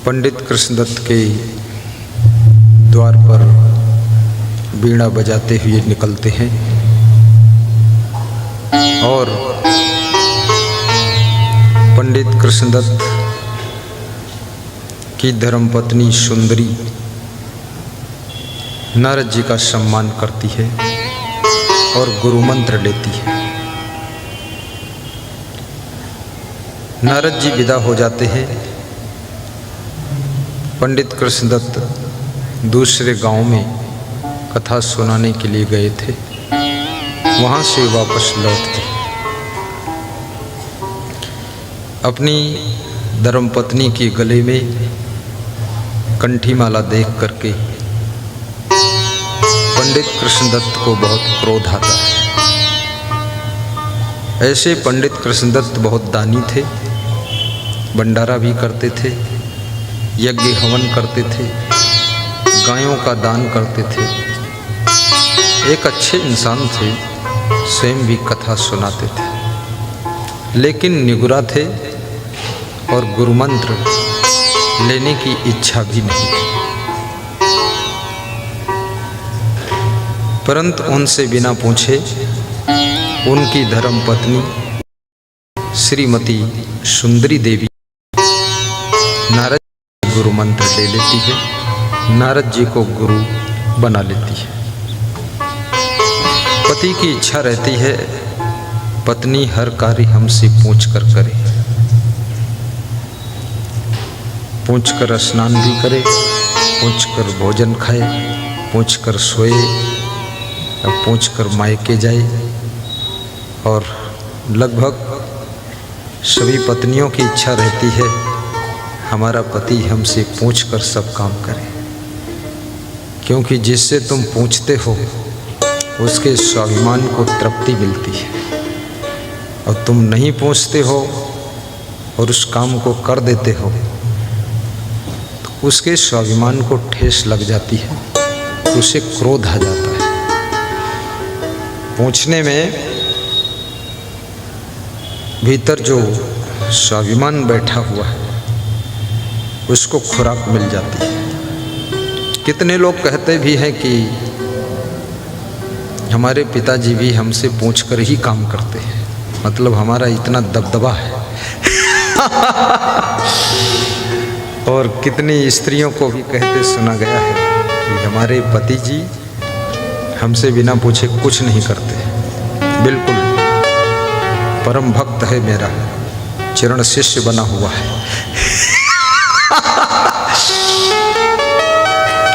पंडित कृष्णदत्त के द्वार पर वीणा बजाते हुए निकलते हैं और पंडित कृष्णदत्त की धर्मपत्नी सुंदरी नारद जी का सम्मान करती है और गुरु मंत्र लेती है। नारद जी विदा हो जाते हैं। पंडित कृष्णदत्त दूसरे गांव में कथा सुनाने के लिए गए थे, वहां से वापस लौटते अपनी धर्मपत्नी के गले में कंठी माला देख करके पंडित कृष्णदत्त को बहुत क्रोध आता है। ऐसे पंडित कृष्णदत्त बहुत दानी थे, भंडारा भी करते थे, यज्ञ हवन करते थे, गायों का दान करते थे, एक अच्छे इंसान थे, स्वयं भी कथा सुनाते थे, लेकिन निगुरा थे और गुरुमंत्र लेने की इच्छा भी नहीं थी। परंतु उनसे बिना पूछे उनकी धर्मपत्नी श्रीमती सुंदरी देवी नारद जी गुरु मंत्र ले लेती है, नारद जी को गुरु बना लेती है। पति की इच्छा रहती है पत्नी हर कार्य हमसे पूछ कर करे, पूछ कर स्नान भी करे, पूछ कर भोजन खाए, पूछ कर सोए, पूछ कर मायके जाए। और लगभग सभी पत्नियों की इच्छा रहती है हमारा पति हमसे पूछ कर सब काम करे, क्योंकि जिससे तुम पूछते हो उसके स्वाभिमान को तृप्ति मिलती है, और तुम नहीं पूछते हो और उस काम को कर देते हो तो उसके स्वाभिमान को ठेस लग जाती है, उसे क्रोध आ जाता है। पूछने में भीतर जो स्वाभिमान बैठा हुआ है उसको खुराक मिल जाती है। कितने लोग कहते भी हैं कि हमारे पिताजी भी हमसे पूछकर ही काम करते हैं, मतलब हमारा इतना दबदबा है। और कितनी स्त्रियों को भी कहते सुना गया है कि हमारे पति जी हमसे बिना पूछे कुछ नहीं करते, बिल्कुल परम भक्त है मेरा, चरण शिष्य बना हुआ है।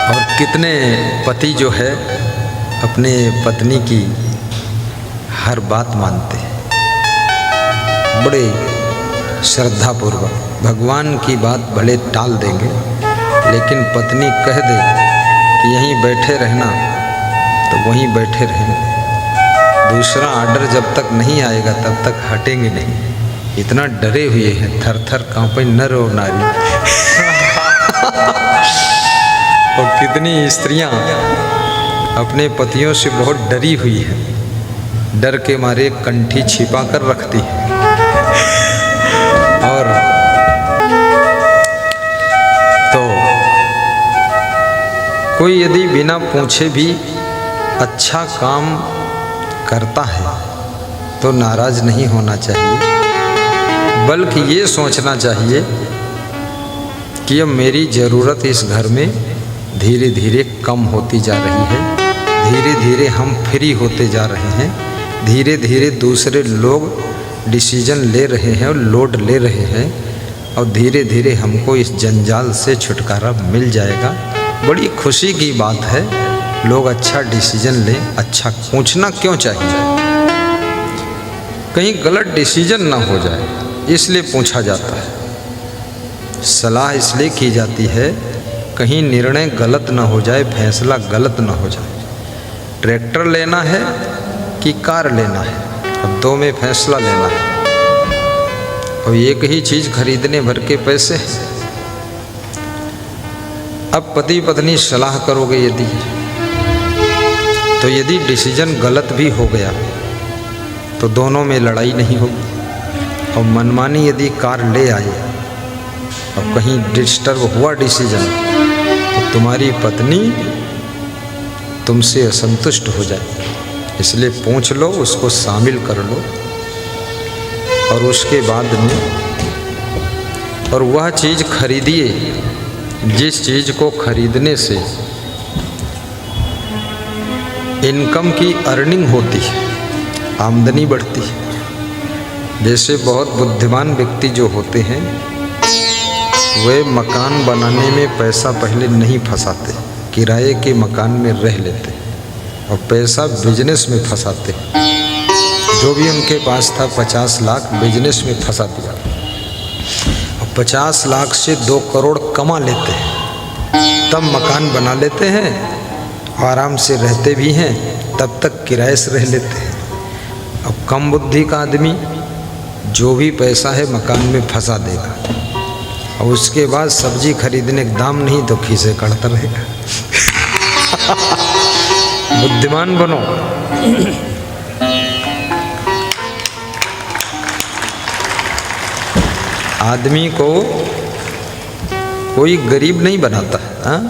और कितने पति जो है अपने पत्नी की हर बात मानते हैं, बड़े श्रद्धापूर्वक, भगवान की बात भले टाल देंगे लेकिन पत्नी कह दे कि यहीं बैठे रहना तो वहीं बैठे रहेंगे, दूसरा ऑर्डर जब तक नहीं आएगा तब तक हटेंगे नहीं। इतना डरे हुए हैं, थर थर कांपे नर और नारी। और कितनी स्त्रियां अपने पतियों से बहुत डरी हुई हैं, डर के मारे कंठी छिपा कर रखती है। और तो कोई यदि बिना पूछे भी अच्छा काम करता है तो नाराज नहीं होना चाहिए, बल्कि ये सोचना चाहिए कि अब मेरी ज़रूरत इस घर में धीरे धीरे कम होती जा रही है, धीरे धीरे हम फ्री होते जा रहे हैं, धीरे धीरे दूसरे लोग डिसीजन ले रहे हैं और लोड ले रहे हैं, और धीरे धीरे हमको इस जंजाल से छुटकारा मिल जाएगा। बड़ी खुशी की बात है, लोग अच्छा डिसीजन लें। अच्छा पूछना क्यों चाहिए? कहीं गलत डिसीजन ना हो जाए इसलिए पूछा जाता है, सलाह इसलिए की जाती है कहीं निर्णय गलत ना हो जाए, फैसला गलत ना हो जाए। ट्रैक्टर लेना है कि कार लेना है, अब दो में फैसला लेना है, और एक ही चीज़ खरीदने भर के पैसे हैं। अब पति पत्नी सलाह करोगे यदि, तो यदि डिसीजन गलत भी हो गया तो दोनों में लड़ाई नहीं होगी, और मनमानी यदि कार ले आए और कहीं डिस्टर्ब हुआ डिसीजन तो तुम्हारी पत्नी तुमसे असंतुष्ट हो जाए। इसलिए पूछ लो, उसको शामिल कर लो और उसके बाद में और वह चीज़ खरीदिए जिस चीज़ को खरीदने से इनकम की अर्निंग होती है, आमदनी बढ़ती है। जैसे बहुत बुद्धिमान व्यक्ति जो होते हैं वे मकान बनाने में पैसा पहले नहीं फंसाते, किराए के मकान में रह लेते और पैसा बिजनेस में फंसाते। जो भी उनके पास था 50 लाख बिजनेस में फंसा दिया और 50 लाख से 2 करोड़ कमा लेते हैं, तब मकान बना लेते हैं, आराम से रहते भी हैं, तब तक किराए से रह लेते हैं। अब कम बुद्धि का आदमी जो भी पैसा है मकान में फंसा देगा और उसके बाद सब्जी खरीदने का दाम नहीं तो खीसे कड़ता रहेगा। बुद्धिमान बनो। आदमी को कोई गरीब नहीं बनाता। हाँ?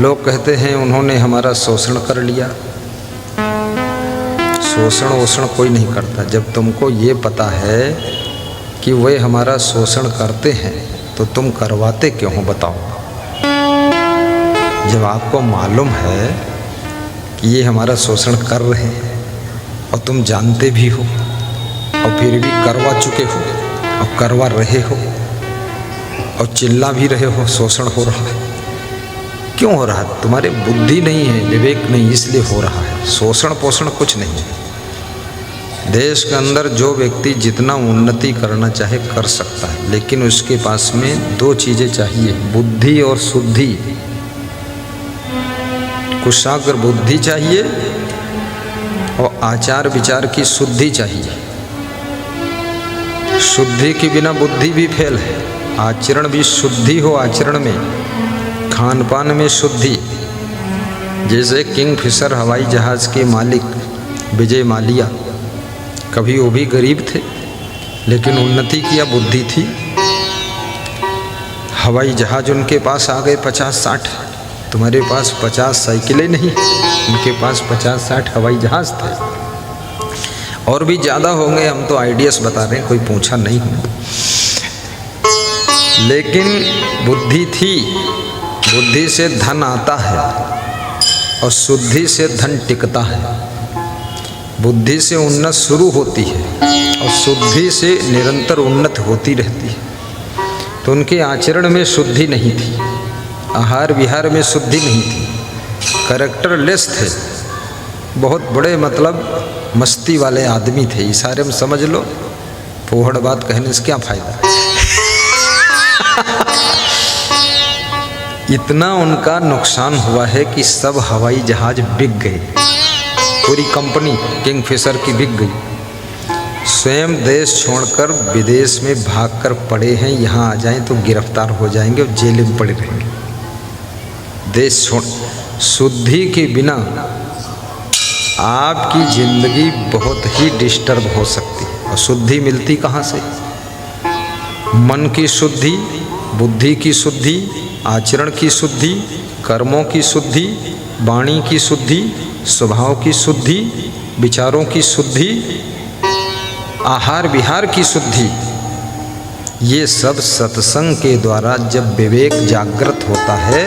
लोग कहते हैं उन्होंने हमारा शोषण कर लिया। शोषण वोषण कोई नहीं करता। जब तुमको ये पता है कि वे हमारा शोषण करते हैं तो तुम करवाते क्यों हो बताओ। जब आपको मालूम है कि ये हमारा शोषण कर रहे हैं और तुम जानते भी हो और फिर भी करवा चुके हो और करवा रहे हो और चिल्ला भी रहे हो शोषण हो रहा है, क्यों हो रहा है? तुम्हारे बुद्धि नहीं है, विवेक नहीं, इसलिए हो रहा है। शोषण पोषण कुछ नहीं है। देश के अंदर जो व्यक्ति जितना उन्नति करना चाहे कर सकता है, लेकिन उसके पास में 2 चीज़ें चाहिए, बुद्धि और शुद्धि। कुशाग्र बुद्धि चाहिए और आचार विचार की शुद्धि चाहिए। शुद्धि के बिना बुद्धि भी फेल है। आचरण भी शुद्धि हो, आचरण में, खान पान में शुद्धि। जैसे किंगफिशर हवाई जहाज़ के मालिक विजय माल्या, कभी वो भी गरीब थे लेकिन उन्नति किया, बुद्धि थी। हवाई जहाज़ उनके पास आ गए 50-60। तुम्हारे पास 50 साइकिलें नहीं, उनके पास 50-60 हवाई जहाज़ थे। और भी ज़्यादा होंगे, हम तो आइडियाज़ बता रहे हैं, कोई पूछा नहीं है। लेकिन बुद्धि थी। बुद्धि से धन आता है और शुद्धि से धन टिकता है। बुद्धि से उन्नत शुरू होती है और शुद्धि से निरंतर उन्नत होती रहती है। तो उनके आचरण में शुद्धि नहीं थी, आहार विहार में शुद्धि नहीं थी, कैरेक्टरलेस थे, बहुत बड़े मतलब मस्ती वाले आदमी थे। इशारे में समझ लो, फोहड़ बात कहने से क्या फायदा। इतना उनका नुकसान हुआ है कि सब हवाई जहाज बिक गए, पूरी कंपनी किंगफिशर की बिक गई। स्वयं देश छोड़कर विदेश में भागकर पड़े हैं, यहाँ आ जाएं तो गिरफ्तार हो जाएंगे और जेल में पड़े रहेंगे। देश छोड़, शुद्धि के बिना आपकी जिंदगी बहुत ही डिस्टर्ब हो सकती है। और शुद्धि मिलती कहाँ से? मन की शुद्धि, बुद्धि की शुद्धि, आचरण की शुद्धि, कर्मों की शुद्धि, वाणी की शुद्धि, स्वभाव की शुद्धि, विचारों की शुद्धि, आहार विहार की शुद्धि। ये सब सत्संग के द्वारा जब विवेक जागृत होता है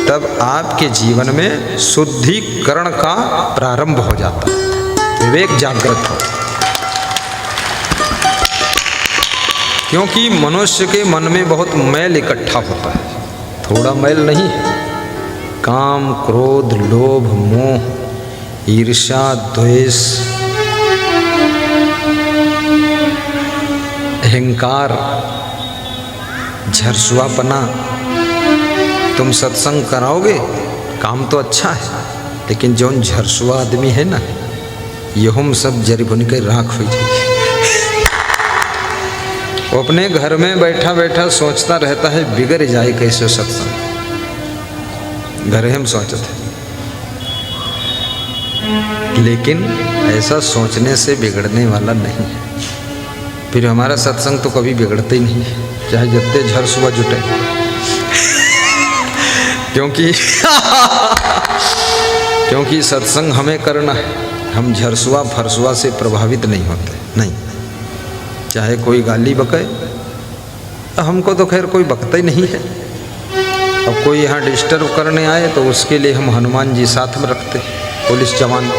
तब आपके जीवन में शुद्धिकरण का प्रारंभ हो जाता है। विवेक जागृत हो, क्योंकि मनुष्य के मन में बहुत मैल इकट्ठा होता है, थोड़ा मैल नहीं है। काम, क्रोध, लोभ, मोह, ईर्ष्या, द्वेष, अहंकार, झरसुआपना। तुम सत्संग कराओगे, काम तो अच्छा है, लेकिन जो झरसुआ आदमी है ना, ये हम सब जरी बन के राख हो जाए। वो अपने घर में बैठा बैठा सोचता रहता है बिगड़ जाए कैसे सत्संग। घर हम सोचते हैं, लेकिन ऐसा सोचने से बिगड़ने वाला नहीं है। फिर हमारा सत्संग तो कभी बिगड़ते ही नहीं है, चाहे जितने झर सुबह जुटे। क्योंकि सत्संग हमें करना है, हम झरसुआ फरसुआ से प्रभावित नहीं होते। नहीं, चाहे कोई गाली बके, हमको तो खैर कोई बकता ही नहीं है। अब कोई यहाँ डिस्टर्ब करने आए तो उसके लिए हम हनुमान जी साथ में रखते, पुलिस जवान।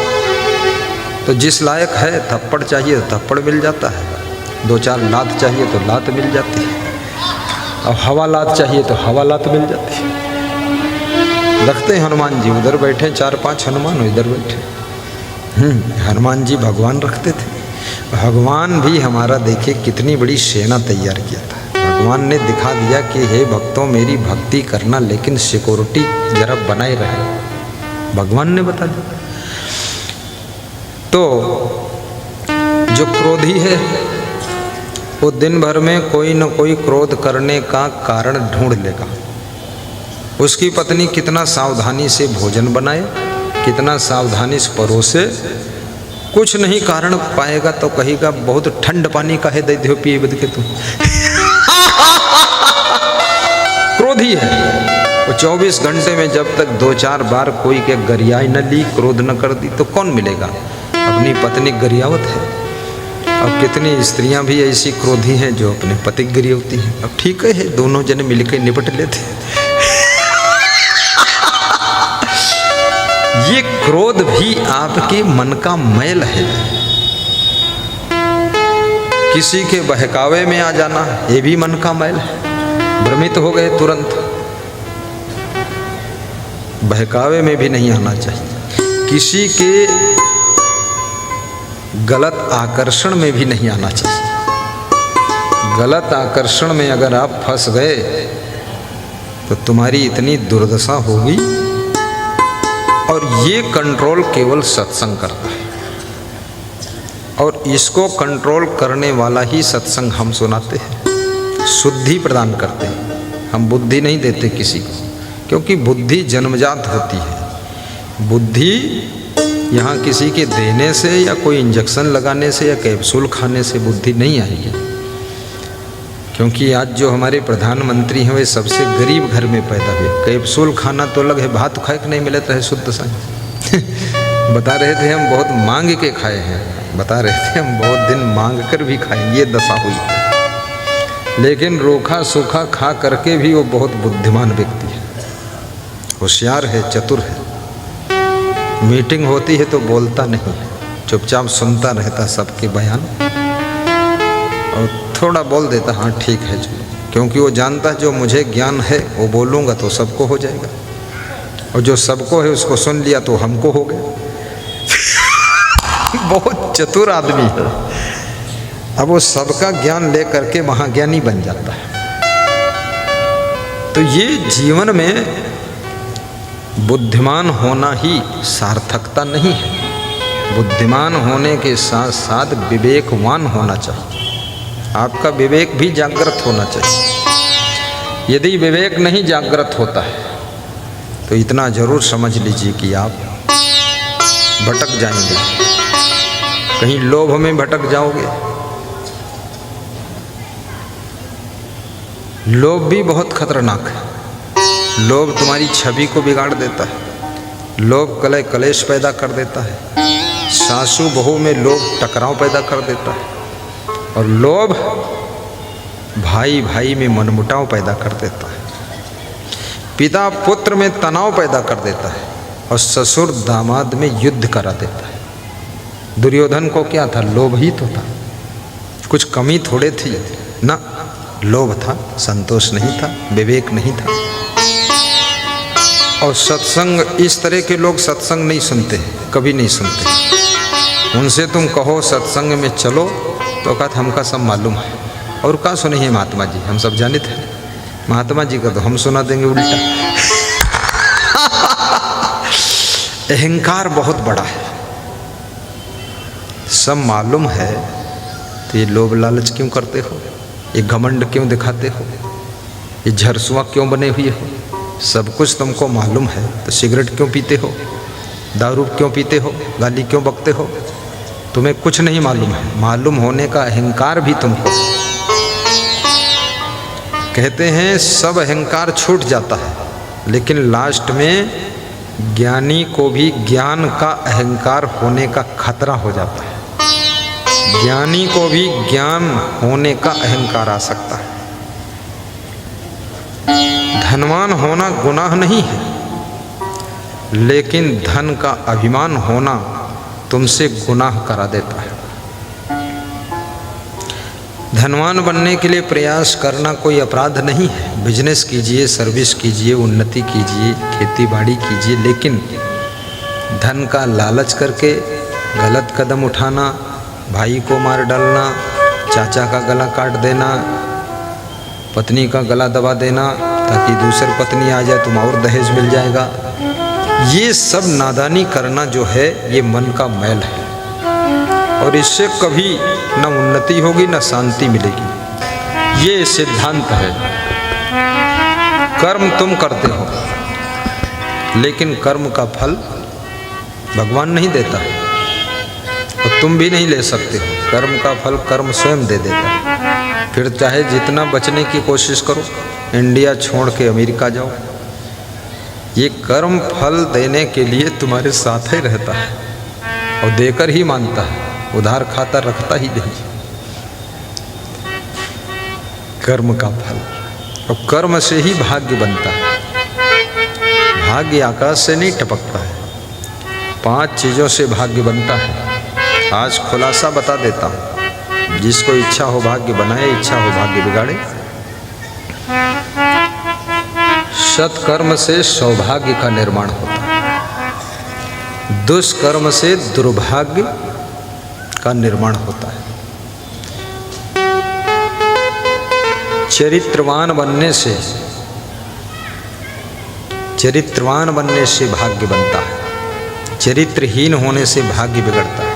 तो जिस लायक है थप्पड़ चाहिए तो थप्पड़ मिल जाता है, 2-4 लात चाहिए तो लात मिल जाती है, और हवा लात चाहिए तो हवा लात मिल जाती है। रखते हैं हनुमान जी, उधर बैठे 4-5 हनुमान इधर बैठे। हनुमान जी भगवान रखते थे। भगवान भी हमारा देखे कितनी बड़ी सेना तैयार किया था। भगवान ने दिखा दिया कि हे भक्तों मेरी भक्ति करना, लेकिन सिक्योरिटी जरा बनाए रहे। भगवान ने बता दिया। तो जो क्रोधी है वो दिन भर में कोई न कोई क्रोध करने का कारण ढूंढ लेगा। उसकी पत्नी कितना सावधानी से भोजन बनाए, कितना सावधानी से परोसे, कुछ नहीं कारण पाएगा तो कहेगा बहुत ठंड पानी का है दे दो पिए बद के तुम। क्रोधी है वो। 24 घंटे में जब तक 2-4 बार कोई के गरियाई न ली, क्रोध न कर दी, तो कौन मिलेगा? अपनी पत्नी गरियावत है। अब कितनी स्त्रियां भी ऐसी क्रोधी हैं जो अपने पति गरियावती हैं। अब ठीक है, दोनों जने मिलकर निपट लेते हैं। ये क्रोध भी आपके मन का मैल है। किसी के बहकावे में आ जाना, ये भी मन का मैल है। भ्रमित हो गए तुरंत, बहकावे में भी नहीं आना चाहिए। किसी के गलत आकर्षण में भी नहीं आना चाहिए। गलत आकर्षण में अगर आप फंस गए तो तुम्हारी इतनी दुर्दशा होगी। और ये कंट्रोल केवल सत्संग करता है, और इसको कंट्रोल करने वाला ही सत्संग हम सुनाते हैं, शुद्धि प्रदान करते हैं। हम बुद्धि नहीं देते किसी को, क्योंकि बुद्धि जन्मजात होती है। बुद्धि यहाँ किसी के देने से या कोई इंजेक्शन लगाने से या कैप्सूल खाने से बुद्धि नहीं आएगी। क्योंकि आज जो हमारे प्रधानमंत्री हैं वे सबसे गरीब घर में पैदा हुए। कैप्सूल खाना तो अलग है, भात खाए कि नहीं मिले रहे शुद्ध साई। बता रहे थे हम बहुत मांग के खाए हैं, बता रहे थे हम बहुत दिन मांग कर भी खाए, ये दशा हुई। लेकिन रोखा सूखा खा करके भी वो बहुत बुद्धिमान व्यक्ति है, होशियार है, चतुर है। मीटिंग होती है तो बोलता नहीं, चुपचाप सुनता रहता सबके बयान, और थोड़ा बोल देता हाँ ठीक है चलो, क्योंकि वो जानता है जो मुझे ज्ञान है वो बोलूँगा तो सबको हो जाएगा, और जो सबको है उसको सुन लिया तो हमको हो गया। बहुत चतुर आदमी है। अब वो सबका ज्ञान ले करके महाज्ञानी बन जाता है। तो ये जीवन में बुद्धिमान होना ही सार्थकता नहीं है। बुद्धिमान होने के साथ साथ विवेकवान होना चाहिए। आपका विवेक भी जागृत होना चाहिए। यदि विवेक नहीं जागृत होता है तो इतना जरूर समझ लीजिए कि आप भटक जाएंगे, कहीं लोभ में भटक जाओगे। लोभ भी बहुत खतरनाक है। लोभ तुम्हारी छवि को बिगाड़ देता है। लोभ कलह कलेश पैदा कर देता है। सासू बहू में लोभ टकराव पैदा कर देता है, और लोभ भाई भाई में मनमुटाव पैदा कर देता है। पिता पुत्र में तनाव पैदा कर देता है, और ससुर दामाद में युद्ध करा देता है। दुर्योधन को क्या था? लोभ ही तो था, कुछ कमी थोड़े थी ना, लोभ था, संतोष नहीं था, विवेक नहीं था। और सत्संग, इस तरह के लोग सत्संग नहीं सुनते, कभी नहीं सुनते। उनसे तुम कहो सत्संग में चलो तो कहते हमका सब मालूम है, और क्या सुने हैं महात्मा जी, हम सब जानित हैं। महात्मा जी का तो हम सुना देंगे उल्टा। अहंकार बहुत बड़ा है, सब मालूम है तो ये लोभ लालच क्यों करते हो? ये घमंड क्यों दिखाते हो? ये झरसुआ क्यों बने हुए हो? सब कुछ तुमको मालूम है तो सिगरेट क्यों पीते हो? दारू क्यों पीते हो? गाली क्यों बकते हो? तुम्हें कुछ नहीं मालूम है, मालूम होने का अहंकार भी तुमको। कहते हैं सब अहंकार छूट जाता है, लेकिन लास्ट में ज्ञानी को भी ज्ञान का अहंकार होने का खतरा हो जाता है। ज्ञानी को भी ज्ञान होने का अहंकार आ सकता है। धनवान होना गुनाह नहीं है, लेकिन धन का अभिमान होना तुमसे गुनाह करा देता है। धनवान बनने के लिए प्रयास करना कोई अपराध नहीं है। बिजनेस कीजिए, सर्विस कीजिए, उन्नति कीजिए, खेती बाड़ी कीजिए, लेकिन धन का लालच करके गलत कदम उठाना, भाई को मार डालना, चाचा का गला काट देना, पत्नी का गला दबा देना ताकि दूसरी पत्नी आ जाए, तुम और दहेज मिल जाएगा, ये सब नादानी करना जो है ये मन का मैल है, और इससे कभी न उन्नति होगी न शांति मिलेगी। ये सिद्धांत है। कर्म तुम करते हो, लेकिन कर्म का फल भगवान नहीं देता है और तुम भी नहीं ले सकते हो। कर्म का फल कर्म स्वयं दे देता है। फिर चाहे जितना बचने की कोशिश करो, इंडिया छोड़ के अमेरिका जाओ, ये कर्म फल देने के लिए तुम्हारे साथ ही रहता है और देकर ही मानता है, उधार खाता रखता ही नहीं। कर्म का फल, और कर्म से ही भाग्य बनता है। भाग्य आकाश से नहीं टपकता है, 5 चीज़ों से भाग्य बनता है। आज खुलासा बता देता हूँ, जिसको इच्छा हो भाग्य बनाए, इच्छा हो भाग्य बिगाड़े। सत्कर्म से सौभाग्य का निर्माण होता है, दुष्कर्म से दुर्भाग्य का निर्माण होता है। चरित्रवान बनने से भाग्य बनता है, चरित्रहीन होने से भाग्य बिगड़ता है।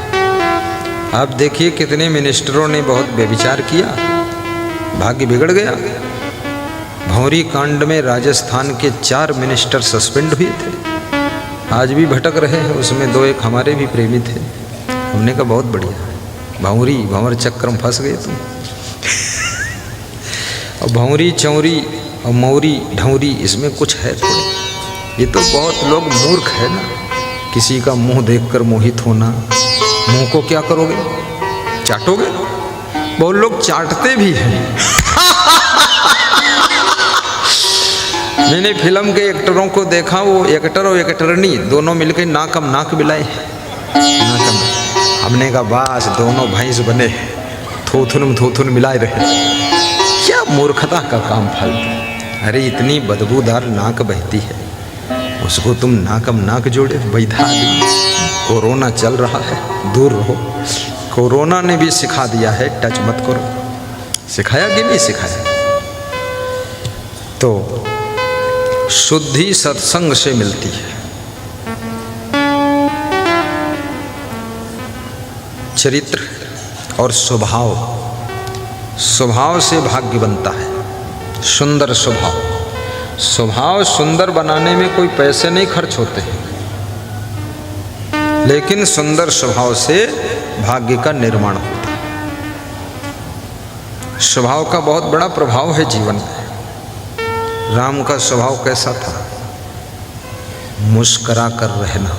आप देखिए कितने मिनिस्टरों ने बहुत व्यभिचार किया, भाग्य बिगड़ गया। भौरी कांड में राजस्थान के 4 मिनिस्टर सस्पेंड हुए थे, आज भी भटक रहे हैं। उसमें 2 एक हमारे भी प्रेमी थे। हमने कहा बहुत बढ़िया, भंवर चक्कर में फंस गए तुम। और भौरी चौरी और मौरी ढौरी इसमें कुछ है थोड़ी। ये तो बहुत लोग मूर्ख है ना, किसी का मुंह देखकर मोहित होना। मुंह को क्या करोगे, चाटोगे? बहुत लोग चाटते भी हैं। मैंने फिल्म के एक्टरों को देखा, वो एक्टर और एक्टरनी दोनों मिलकर नाकम नाक मिलाए। हमने कहा बस दोनों भैंस बने, थोथुन मिलाए रहे। क्या मूर्खता का काम फल। अरे इतनी बदबूदार नाक बहती है, उसको तुम नाकम नाक जोड़े बैठा दी। कोरोना चल रहा है, दूर रहो। कोरोना ने भी सिखा दिया है टच मत करो। सिखाया कि नहीं सिखाया? तो शुद्धि सत्संग से मिलती है। चरित्र और स्वभाव से भाग्य बनता है। सुंदर स्वभाव सुंदर बनाने में कोई पैसे नहीं खर्च होते, लेकिन सुंदर स्वभाव से भाग्य का निर्माण होता है। स्वभाव का बहुत बड़ा प्रभाव है जीवन में। राम का स्वभाव कैसा था? मुस्करा कर रहना।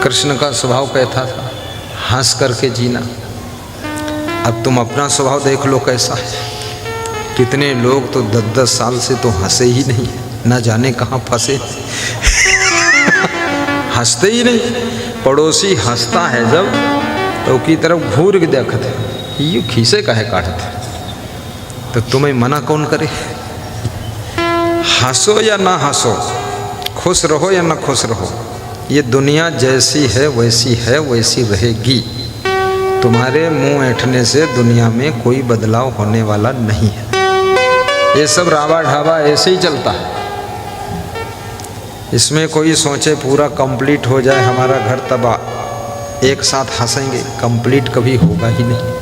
कृष्ण का स्वभाव कैसा था? हंस करके जीना। अब तुम अपना स्वभाव देख लो कैसा है। कितने लोग तो 10-10 साल से तो हंसे ही नहीं, ना जाने कहाँ फंसे। हंसते ही नहीं। पड़ोसी हंसता है जब तो की तरफ घूर के देखते, ये खीसे काहे काटते, तो तुम्हें मना कौन करे? हंसो या ना हंसो, खुश रहो या ना खुश रहो, ये दुनिया जैसी है वैसी रहेगी। तुम्हारे मुंह ऐंठने से दुनिया में कोई बदलाव होने वाला नहीं है। ये सब रावा ढाबा ऐसे ही चलता है। इसमें कोई सोचे पूरा कंप्लीट हो जाए हमारा घर, तब एक साथ हंसेंगे। कंप्लीट कभी होगा ही नहीं,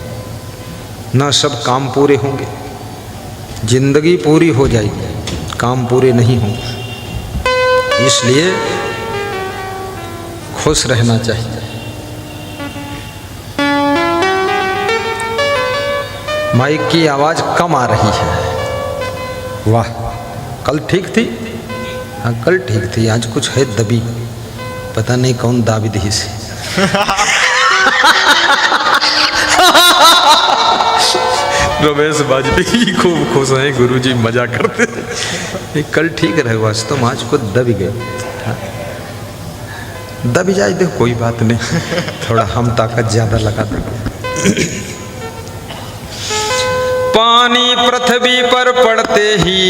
ना सब काम पूरे होंगे। जिंदगी पूरी हो जाएगी, काम पूरे नहीं होंगे। इसलिए खुश रहना चाहिए। माइक की आवाज कम आ रही है। वाह, कल ठीक थी। हाँ कल ठीक थी, आज कुछ है दबी, पता नहीं कौन दाबी दी से। रमेश बाजपेयी खूब खुश हैं, गुरुजी मजा करते। कल ठीक रहे, वास्तव आज को दब गए। दब जाए देखो कोई बात नहीं, थोड़ा हम ताकत ज्यादा लगा देंगे। पानी पृथ्वी पर पड़ते ही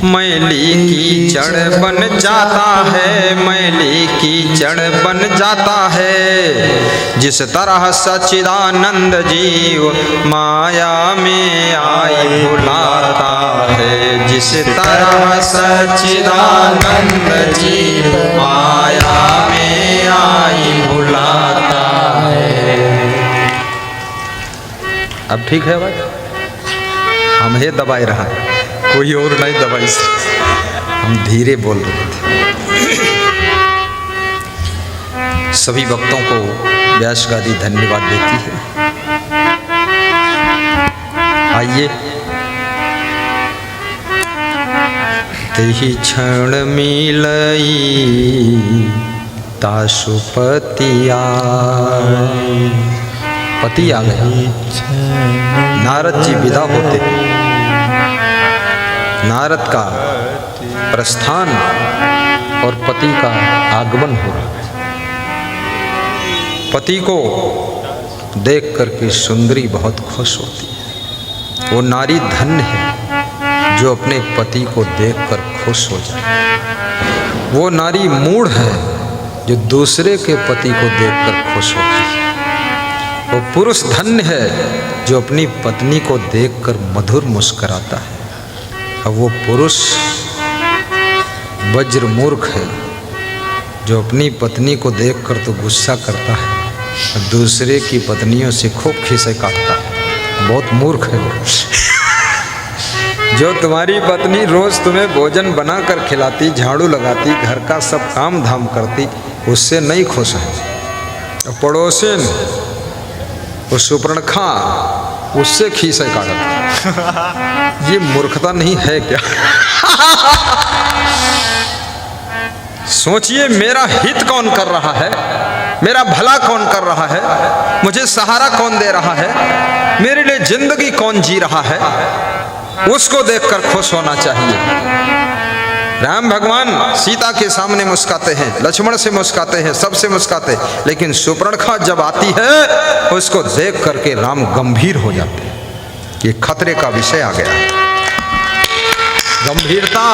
मैली कीचड़ बन जाता है, मैली कीचड़ बन जाता है। जिस तरह सच्चिदानंद जीव माया में आई भुलाता है, जिस तरह सच्चिदानंद जीव माया में आई भुलाता है। अब ठीक है भाई, हम ही दबाए रहा, कोई और नहीं दबाई से, हम धीरे बोल रहे थे। सभी भक्तों को व्यास गादी धन्यवाद देती है। आइए, तेहि क्षण मिलई ताशुपतिया, पति आ गया। नारद जी विदा होते, नारद का प्रस्थान और पति का आगमन हो रहा है। पति को देख करके सुंदरी बहुत खुश होती है। वो नारी धन्य है जो अपने पति को देखकर खुश हो जाए। वो नारी मूढ़ है जो दूसरे के पति को देखकर खुश होती है। वो पुरुष धन्य है जो अपनी पत्नी को देखकर मधुर मुस्कुराता है। और वो पुरुष वज्र मूर्ख है जो अपनी पत्नी को देखकर तो गुस्सा करता है और दूसरे की पत्नियों से खूब खीसे काटता है। बहुत मूर्ख है वो। जो तुम्हारी पत्नी रोज तुम्हें भोजन बनाकर खिलाती, झाड़ू लगाती, घर का सब काम धाम करती, उससे नहीं खुश है। पड़ोसिन वो सुपर्णखा उससे खीसे काटता। ये मूर्खता नहीं है क्या? सोचिए, मेरा हित कौन कर रहा है, मेरा भला कौन कर रहा है, मुझे सहारा कौन दे रहा है, मेरे लिए जिंदगी कौन जी रहा है, उसको देखकर खुश होना चाहिए। राम भगवान सीता के सामने मुस्काते हैं, लक्ष्मण से मुस्काते हैं, सबसे मुस्काते, लेकिन सुपर्णखा जब आती है उसको देख करके राम गंभीर हो जाते हैं। ये खतरे का विषय आ गया। गंभीरता,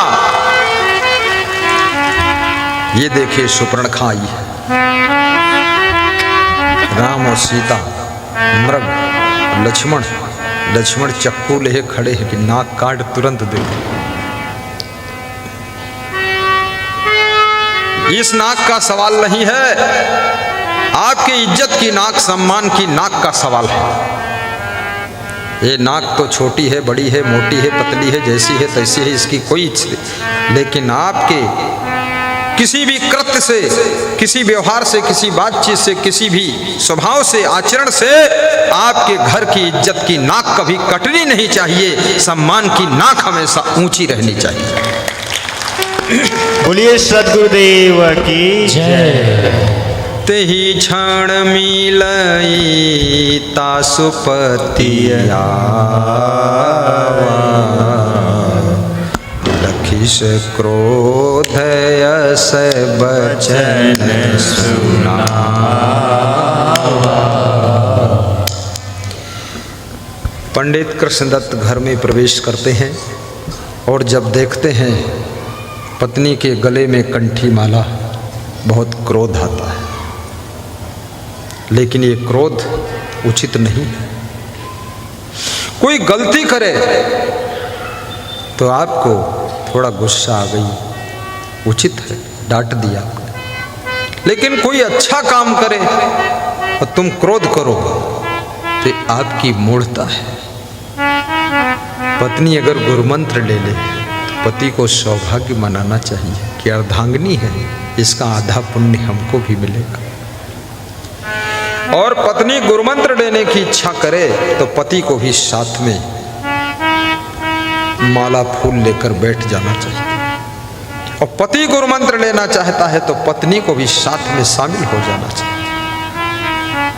ये देखिए सुपर्णखा आई है। राम और सीता, मृग, लक्ष्मण चक्कू ले खड़े हैं कि नाक काट तुरंत दे। इस नाक का सवाल नहीं है, आपकी इज्जत की नाक, सम्मान की नाक का सवाल है। ये नाक तो छोटी है, बड़ी है, मोटी है, पतली है, जैसी है तैसी है, इसकी कोई इज्जत, लेकिन आपके किसी भी कृत्य से, किसी व्यवहार से, किसी बातचीत से, किसी भी स्वभाव से, आचरण से आपके घर की इज्जत की नाक कभी कटनी नहीं चाहिए। सम्मान की नाक हमेशा ऊंची रहनी चाहिए। बोलिए सद्गुरुदेव की जय। तेहि क्षण मिलई तासुपतिया, लखिस क्रोध यस बचन सुना। पंडित कृष्णदत्त घर में प्रवेश करते हैं और जब देखते हैं पत्नी के गले में कंठी माला, बहुत क्रोध आता है। लेकिन ये क्रोध उचित नहीं है। कोई गलती करे तो आपको थोड़ा गुस्सा आ गई, उचित है, डांट दिया आपने। लेकिन कोई अच्छा काम करे और तुम क्रोध करो तो आपकी मूढ़ता है। पत्नी अगर गुरुमंत्र ले ले, पति को सौभाग्य मनाना चाहिए कि अर्धांगिनी है, इसका आधा पुण्य हमको भी मिलेगा। और पत्नी गुरुमंत्र लेने की इच्छा करे तो पति को भी साथ में माला फूल लेकर बैठ जाना चाहिए। और पति गुरुमंत्र लेना चाहता है तो पत्नी को भी साथ में शामिल हो जाना चाहिए।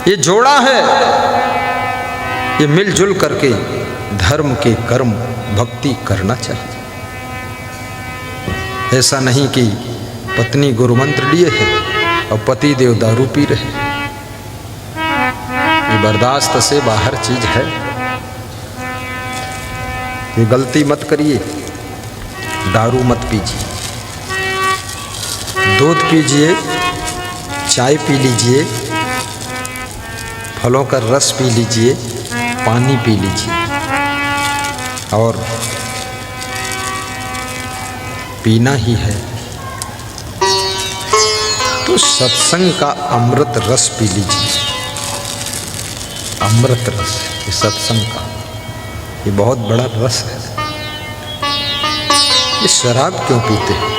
ये जोड़ा है, ये मिलजुल करके धर्म के कर्म भक्ति करना चाहिए। ऐसा नहीं कि पत्नी गुरुमंत्र लिए है और पति देव दारू पी रहे, ये बर्दाश्त से बाहर चीज है। ये गलती मत करिए, दारू मत पीजिए, दूध पीजिए, चाय पी लीजिए, फलों का रस पी लीजिए, पानी पी लीजिए, और पीना ही है तो सत्संग का अमृत रस पी लीजिए। अमृत रस, ये सत्संग का ये बहुत बड़ा रस है। ये शराब क्यों पीते हैं?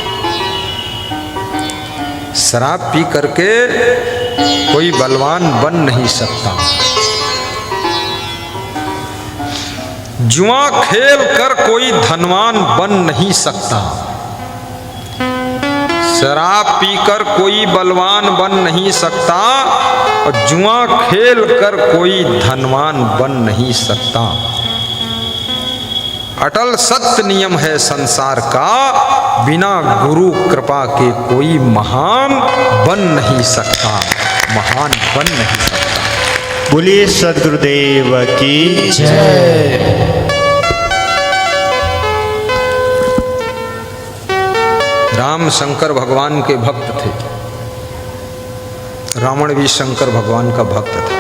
शराब पी करके कोई बलवान बन नहीं सकता। जुआ खेल कर कोई धनवान बन नहीं सकता। शराब पीकर कोई बलवान बन नहीं सकता और जुआ खेल कर कोई धनवान बन नहीं सकता। अटल सत्य नियम है संसार का, बिना गुरु कृपा के कोई महान बन नहीं सकता, महान बन नहीं सकता। बोलिए सद्गुरुदेव की जय। राम शंकर भगवान के भक्त थे, रावण भी शंकर भगवान का भक्त था।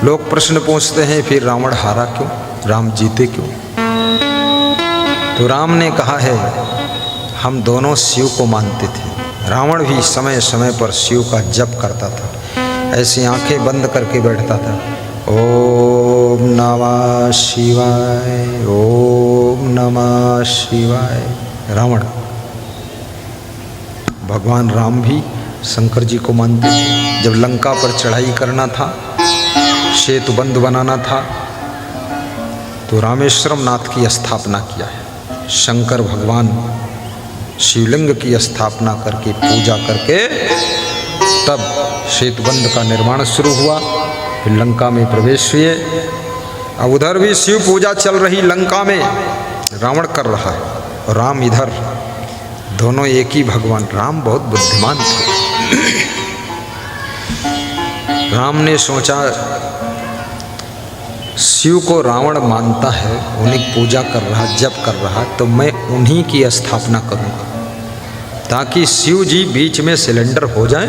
लोग प्रश्न पूछते हैं फिर रावण हारा क्यों, राम जीते क्यों? तो राम ने कहा है हम दोनों शिव को मानते थे। रावण भी समय समय पर शिव का जप करता था, ऐसी आंखें बंद करके बैठता था, ओम नमः शिवाय, ओम नमः शिवाय। रावण, भगवान राम भी शंकर जी को मानते थे। जब लंका पर चढ़ाई करना था, सेतु बंद बनाना था, तो रामेश्वरम नाथ की स्थापना किया है। शंकर भगवान शिवलिंग की स्थापना करके पूजा करके तब सेतुबंध का निर्माण शुरू हुआ। फिर लंका में प्रवेश हुए। अब उधर भी शिव पूजा चल रही, लंका में रावण कर रहा है और राम इधर, दोनों एक ही भगवान। राम बहुत बुद्धिमान थे। राम ने सोचा शिव को रावण मानता है, उन्हीं पूजा कर रहा, जप कर रहा, तो मैं उन्हीं की स्थापना करूंगा ताकि शिव जी बीच में सिलेंडर हो जाए,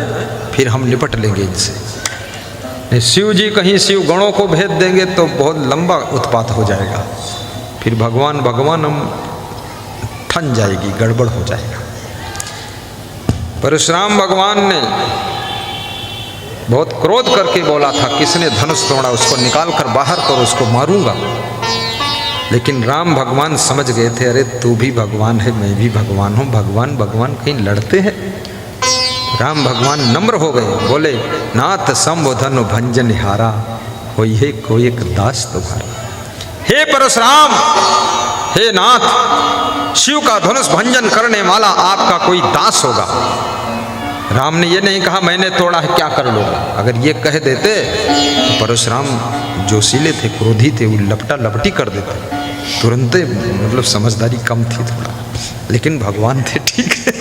फिर हम निपट लेंगे इनसे। शिव जी कहीं शिव गणों को भेज देंगे तो बहुत लंबा उत्पात हो जाएगा, फिर भगवान हम ठन जाएगी, गड़बड़ हो जाएगा। परशुराम भगवान ने बहुत क्रोध करके बोला था, किसने धनुष तोड़ा उसको निकाल कर बाहर करो, उसको मारूंगा। लेकिन राम भगवान समझ गए थे, अरे तू भी भगवान है, मैं भी भगवान हूँ, भगवान भगवान कहीं लड़ते हैं। राम भगवान नम्र हो गए, बोले नाथ शंभु धनु भंजन हारा, होई है कोई एक दास तुम्हारा। हे परशुराम, हे नाथ, शिव का धनुष भंजन करने वाला आपका कोई दास होगा। राम ने ये नहीं कहा मैंने तोड़ा है क्या कर लोगा। अगर ये कह देते तो परशुराम जोशीले थे, क्रोधी थे, वो लपटा लपटी कर देते, तुरंत, मतलब समझदारी कम थी थोड़ा, लेकिन भगवान थे, ठीक है।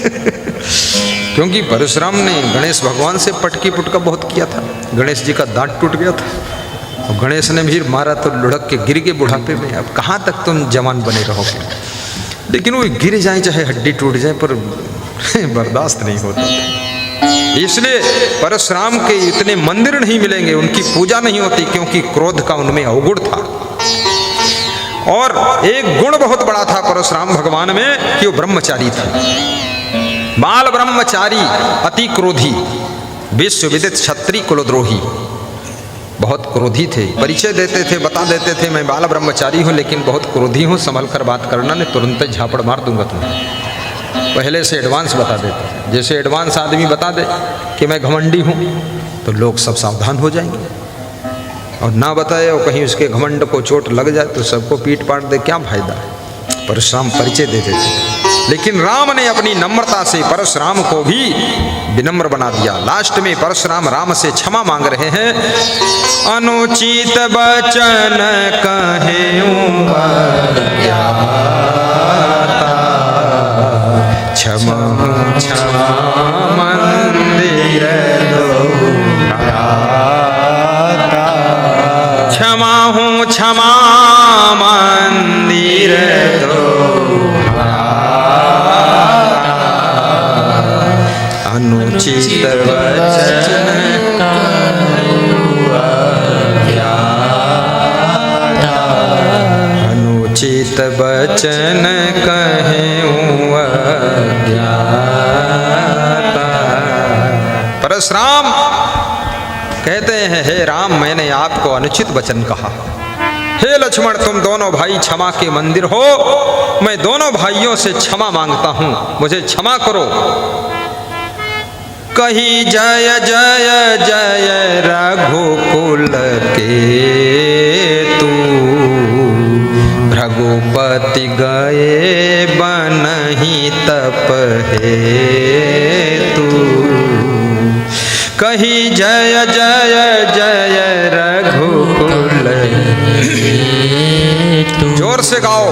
क्योंकि परशुराम ने गणेश भगवान से पटकी पुटका बहुत किया था, गणेश जी का दांत टूट गया था और गणेश ने भी मारा तो लुढ़क के गिर गए बुढ़ापे में। अब कहाँ तक तुम जवान बने रहोगे, लेकिन वो गिर जाए चाहे हड्डी टूट जाए पर बर्दाश्त नहीं होता। इसलिए परशुराम के इतने मंदिर नहीं मिलेंगे, उनकी पूजा नहीं होती, क्योंकि क्रोध का उनमें अवगुण था। और एक गुण बहुत बड़ा था परशुराम भगवान में कि वो ब्रह्मचारी थे, बाल ब्रह्मचारी, अति क्रोधी, विश्व विदित क्षत्रिय कुलद्रोही, बहुत क्रोधी थे। परिचय देते थे, बता देते थे मैं बाल ब्रह्मचारी हूँ लेकिन बहुत क्रोधी हूँ, संभल कर बात करना, नहीं तुरंत झापड़ मार दूंगा तुम्हें। पहले से एडवांस बता देते, जैसे एडवांस आदमी बता दे कि मैं घमंडी हूँ, तो लोग सब सावधान हो जाएंगे, और ना बताए और कहीं उसके घमंड को चोट लग जाए तो सबको पीट पाट दे, क्या फायदा है। परशुराम परिचय दे देते, लेकिन राम ने अपनी नम्रता से परशुराम को भी विनम्र बना दिया। लास्ट में परशुराम राम से क्षमा मांग रहे हैं। अनुचित वचन कहेऊं क्षमा क्षमा मंदिर क्षमा हूँ क्षमा मंदिर अनुचित वचन अनुचित वचन कहेऊं अज्ञाता। परशुराम कहते हैं, हे राम, मैंने आपको अनुचित वचन कहा। हे लक्ष्मण, तुम दोनों भाई क्षमा के मंदिर हो, मैं दोनों भाइयों से क्षमा मांगता हूं, मुझे क्षमा करो। कही जय जय जय रघुकुल के तू, भृगुपति गए बनहि तप हेतु। कही जय जय जय रघुकुल, जोर से गाओ,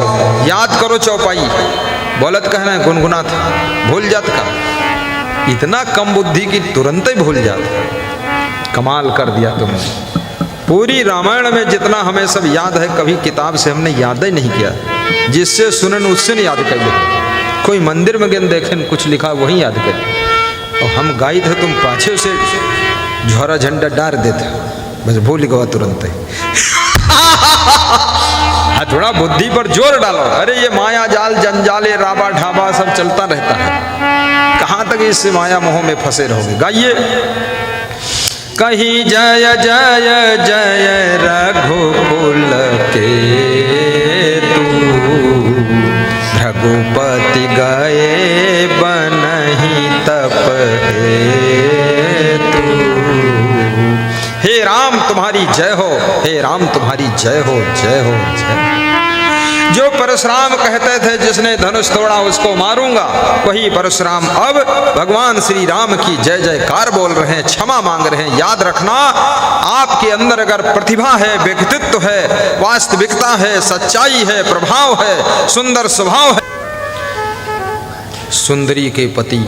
याद करो चौपाई। बोलत कहना है गुनगुना था, भूल जात का, इतना कम बुद्धि की तुरंत ही भूल जाता। कमाल कर दिया तुमने। पूरी रामायण में जितना हमें सब याद है, कभी किताब से हमने याद ही नहीं किया। जिससे सुनन उससे नहीं याद कर ले। कोई मंदिर में गन देखें कुछ लिखा वही याद कर, और हम गाई थे, तुम पाछे से झोरा झंडा डार देते, बस भूल गवा तुरंत ही। थोड़ा बुद्धि पर जोर डालो। अरे ये माया जाल जंजाल, ये राबा ढाबा सब चलता रहता है, कहाँ तक इस माया मोह में फंसे रहोगे। गाइए। कहीं जय जय जय रघुकुल के तू, भृगुपति गए बनहि तप हेतु। हे राम तुम्हारी जय हो, हे राम तुम्हारी जय हो, जय हो जय। जो परशुराम कहते थे जिसने धनुष तोड़ा उसको मारूंगा, वही परशुराम अब भगवान श्री राम की जय जयकार बोल रहे हैं, क्षमा मांग रहे हैं। याद रखना, आपके अंदर अगर प्रतिभा है, व्यक्तित्व है, वास्तविकता है, सच्चाई है, प्रभाव है, सुंदर स्वभाव है। सुंदरी के पति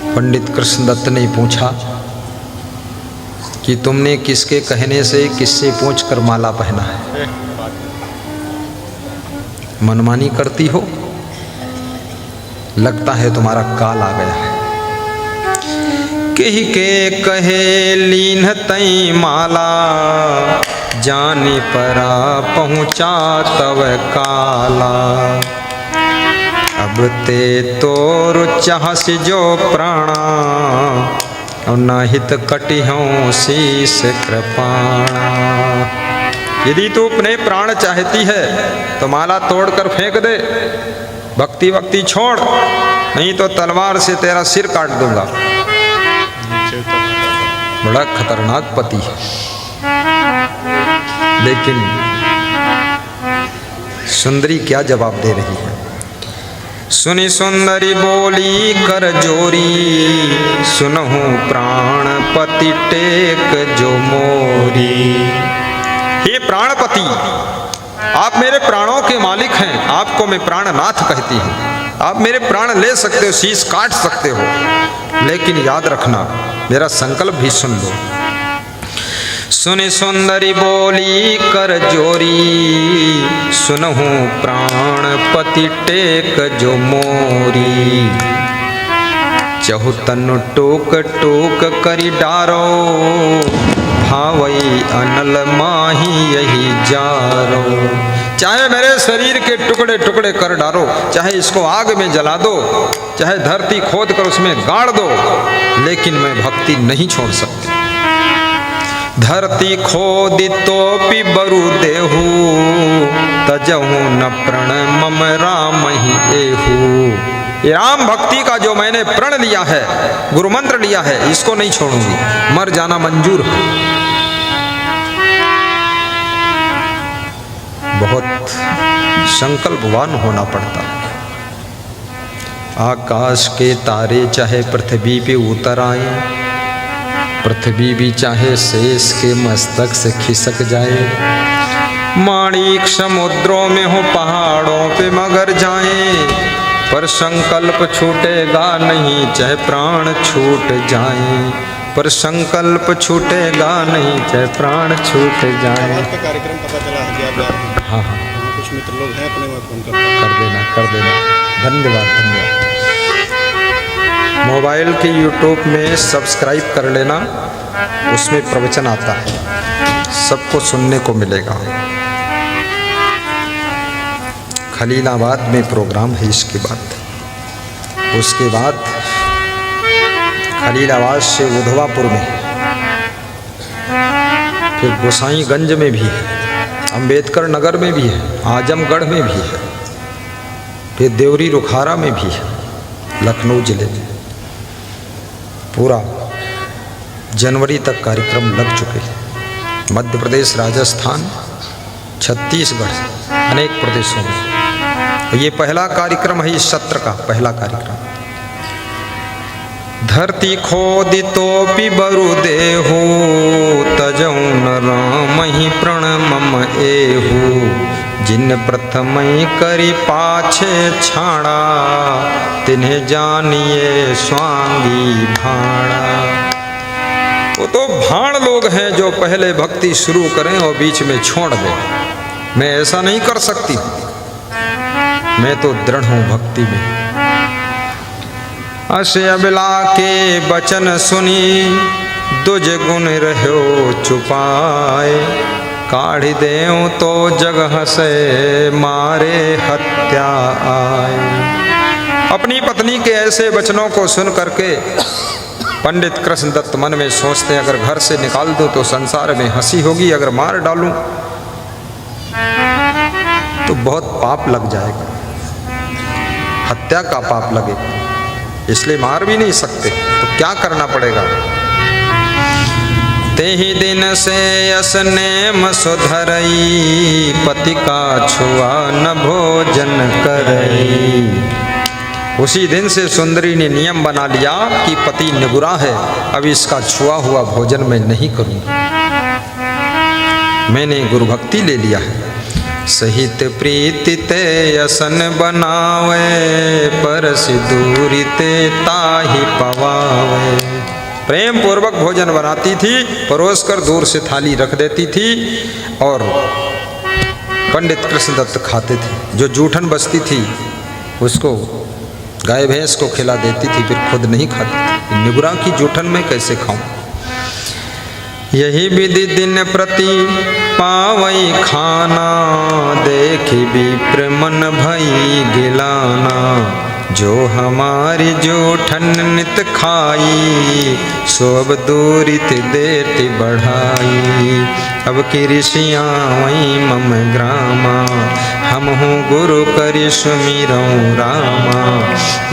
पंडित कृष्णदत्त ने पूछा कि तुमने किसके कहने से, किससे पूछकर माला पहना है? मनमानी करती हो, लगता है तुम्हारा काल आ गया है। कही के कहे लीन तई माला, जाने परा पहुँचा तव काला। अब ते तोर चाहस जो प्राणा, और नाहित कटिहों शीस कृपाणा। यदि तू अपने प्राण चाहती है तो माला तोड़कर फेंक दे, भक्ति वक्ति छोड़, नहीं तो तलवार से तेरा सिर काट दूंगा। बड़ा खतरनाक पति है। लेकिन सुंदरी क्या जवाब दे रही है? सुनी सुंदरी बोली कर जोरी, सुनहु प्राण पति टेक जो मोरी। हे प्राणपति, आप मेरे प्राणों के मालिक हैं, आपको मैं प्राणनाथ कहती हूँ। आप मेरे प्राण ले सकते हो, शीश काट सकते हो, लेकिन याद रखना मेरा संकल्प भी सुन लो। सुनि सुंदरी बोली कर जोरी, सुनहु प्राण पति टेक जो मोरी। चहु तनु टोक टोक करी डारो, भावई अनल माही यही जारो। चाहे मेरे शरीर के टुकड़े टुकड़े कर डालो, चाहे इसको आग में जला दो, चाहे धरती खोद कर उसमें गाड़ दो, लेकिन मैं भक्ति नहीं छोड़ सकती। धरती खोदि तोपि बरु देहु, तजहु न प्रण मम राम ही एहू। ये राम भक्ति का जो मैंने प्रण लिया है, गुरु मंत्र लिया है, इसको नहीं छोड़ूंगी, मर जाना मंजूर है। बहुत संकल्पवान होना पड़ता है। आकाश के तारे चाहे पृथ्वी पे उतर आए, पृथ्वी भी चाहे शेष के मस्तक से खिसक जाए, माणिक समुद्रों में हो पहाड़ों पे मगर जाए, पर संकल्प छूटेगा नहीं चाहे प्राण छूट जाए, पर संकल्प छूटेगा नहीं चाहे प्राण छूट जाए। का कार्यक्रम पता चला है। हाँ हाँ, कुछ मित्र लोग हैं, अपने में फोन करता कर देना। धन्यवाद धन्यवाद। मोबाइल के यूट्यूब में सब्सक्राइब कर लेना, उसमें प्रवचन आता है, सबको सुनने को मिलेगा। खलीलाबाद में प्रोग्राम है इसके बाद, उसके बाद खलीलाबाद से उधवापुर में, फिर गोसाईगंज में भी है, अंबेडकर नगर में भी है, आजमगढ़ में भी है, फिर देवरी रुखारा में भी है, लखनऊ जिले में। पूरा जनवरी तक कार्यक्रम लग चुके हैं। मध्य प्रदेश, राजस्थान, छत्तीसगढ़, अनेक प्रदेशों में। ये पहला कार्यक्रम है इस सत्र का, पहला कार्यक्रम। धरती खोदि तोपि बरु देहु, तजौ न राम ही प्रणमम एहु, जिन प्रथमई करी पाछे छाड़ा, तिन्हें जानिए स्वांगी भाड़ा। वो तो भाड़ लोग हैं जो पहले भक्ति शुरू करें और बीच में छोड़ दें। मैं ऐसा नहीं कर सकती, मैं तो दृढ़ हूं भक्ति में। अस अबला के बचन सुनी, दुज गुण रहो छुपाए, काढ़ी देऊं तो जग हंसे, मारे हत्या आए। अपनी पत्नी के ऐसे वचनों को सुन करके पंडित कृष्णदत्त मन में सोचते हैं, अगर घर से निकाल दूं तो संसार में हंसी होगी, अगर मार डालूं तो बहुत पाप लग जाएगा, हत्या का पाप लगेगा, इसलिए मार भी नहीं सकते। तो क्या करना पड़ेगा? तेहि दिन से यस नेम सुधरई, पति का छुआ न भोजन करई। उसी दिन से सुंदरी ने नियम बना लिया कि पति निगुरा है, अब इसका छुआ हुआ भोजन मैं नहीं करूंगी। मैंने गुरु भक्ति ले लिया है। सहित प्रीति ते असन बनावे, परस दूरी ते ताहि पवावे। प्रेम पूर्वक भोजन बनाती थी, परोस कर दूर से थाली रख देती थी और पंडित कृष्णदत्त खाते थे। जो जूठन बचती थी उसको गाय भैंस को खिला देती थी, फिर खुद नहीं खाती थी। निगुरा की जूठन में कैसे खाऊं? यही विधि दिन प्रति पावई खाना, देखी विप्र मन भई गिलाना। जो हमारी जूठन नित खाई, सोब दूरित देती बढ़ाई। अब की ऋषियाँ वही मम ग्रामा, हम हूँ गुरु करि सुमिरऊँ रामा।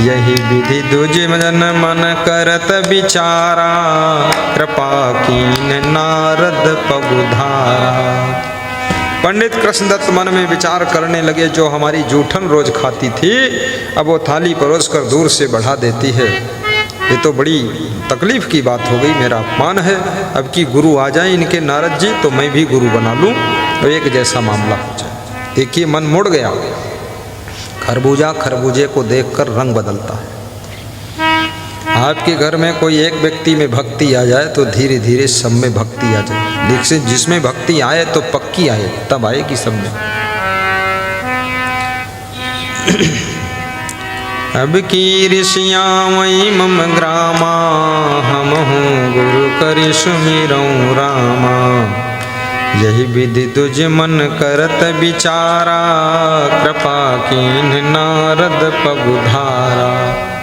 यही विधि दुज जन मन करत विचारा, कृपा कीन नारद पगुधारा। पंडित कृष्णदत्त मन में विचार करने लगे, जो हमारी जूठन रोज खाती थी, अब वो थाली परोस कर दूर से बढ़ा देती है। ये तो बड़ी तकलीफ की बात हो गई, मेरा अपमान है। अब की गुरु आ जाए इनके नारद जी तो मैं भी गुरु बना लूं, तो एक जैसा मामला हो जाए। देखिए मन मुड़ गया। खरबूजा खरबूजे को देखकर रंग बदलता है। आपके घर में कोई एक व्यक्ति में भक्ति आ जाए तो धीरे धीरे सब में भक्ति आ जाए। लेकिन जिसमें भक्ति आए तो पक्की आए, तब आएगी सब में। अब की ऋषियाँ वही मम ग्रामा, हम हूँ गुरु करि सुमिरऊँ रामा। यही विधि तुझ मन करत विचारा, कृपा कीन्ह नारद पगुधारा।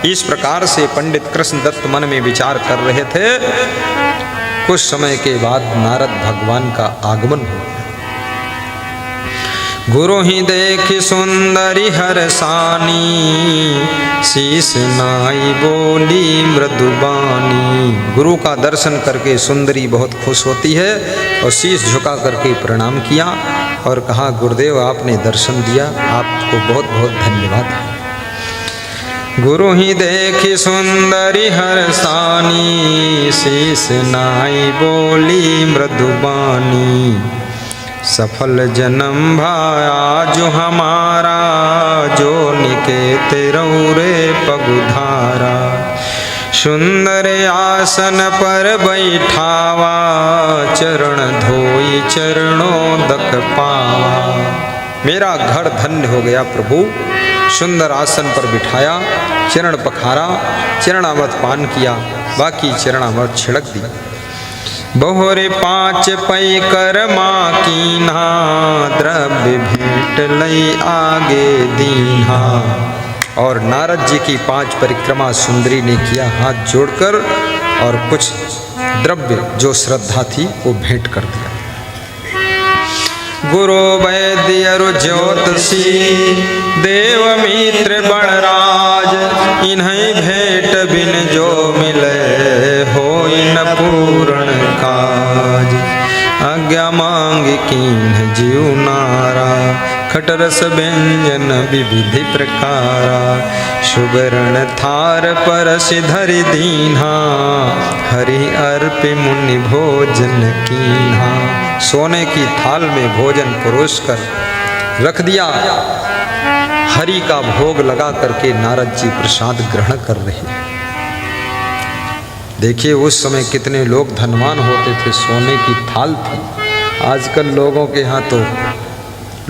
इस प्रकार से पंडित कृष्णदत्त मन में विचार कर रहे थे। कुछ समय के बाद नारद भगवान का आगमन हो गया। गुरु ही देखी सुंदरी हरसानी, शीस नाई बोली मृदुबानी। गुरु का दर्शन करके सुंदरी बहुत खुश होती है और शीश झुका करके प्रणाम किया और कहा, गुरुदेव आपने दर्शन दिया, आपको बहुत बहुत धन्यवाद। गुरु ही देखी सुंदरी हरसानी, शीस नाई बोली मृदुबानी। सफल जन्म भाया जो हमारा, जो निकेत रौरे पगुधारा। सुंदर आसन पर बैठावा, चरण धोई चरणों दक पावा। मेरा घर धन्य हो गया प्रभु। सुंदर आसन पर बिठाया, चरण पखारा, चरणामृत पान किया, बाकी चरणामृत छिड़क दी। बहुरे 5 पैकर माँ कीन्हा, द्रव्य भेंट लई आगे दीन्हा। और नारद जी की 5 परिक्रमा सुंदरी ने किया हाथ जोड़कर, और कुछ द्रव्य जो श्रद्धा थी वो भेंट कर दिया। गुरु वैद्य अरु ज्योतिषी, देव मित्र बणराज। इन्हीं भेंट बिन जो मिले, होई न पूर्ण काज। आज्ञा मांग कीन्ह जीव नारा, खटरस व्यंजन विविधि प्रकारा। सुगरण थार परस धरि दीन्हा, हरि अर्पि मुनि भोजन कीन्हा। सोने की थाल में भोजन परोस कर रख दिया, हरि का भोग लगा करके नारद जी प्रसाद ग्रहण कर रहे। देखिए उस समय कितने लोग धनवान होते थे, सोने की थाल थी। आजकल लोगों के यहाँ तो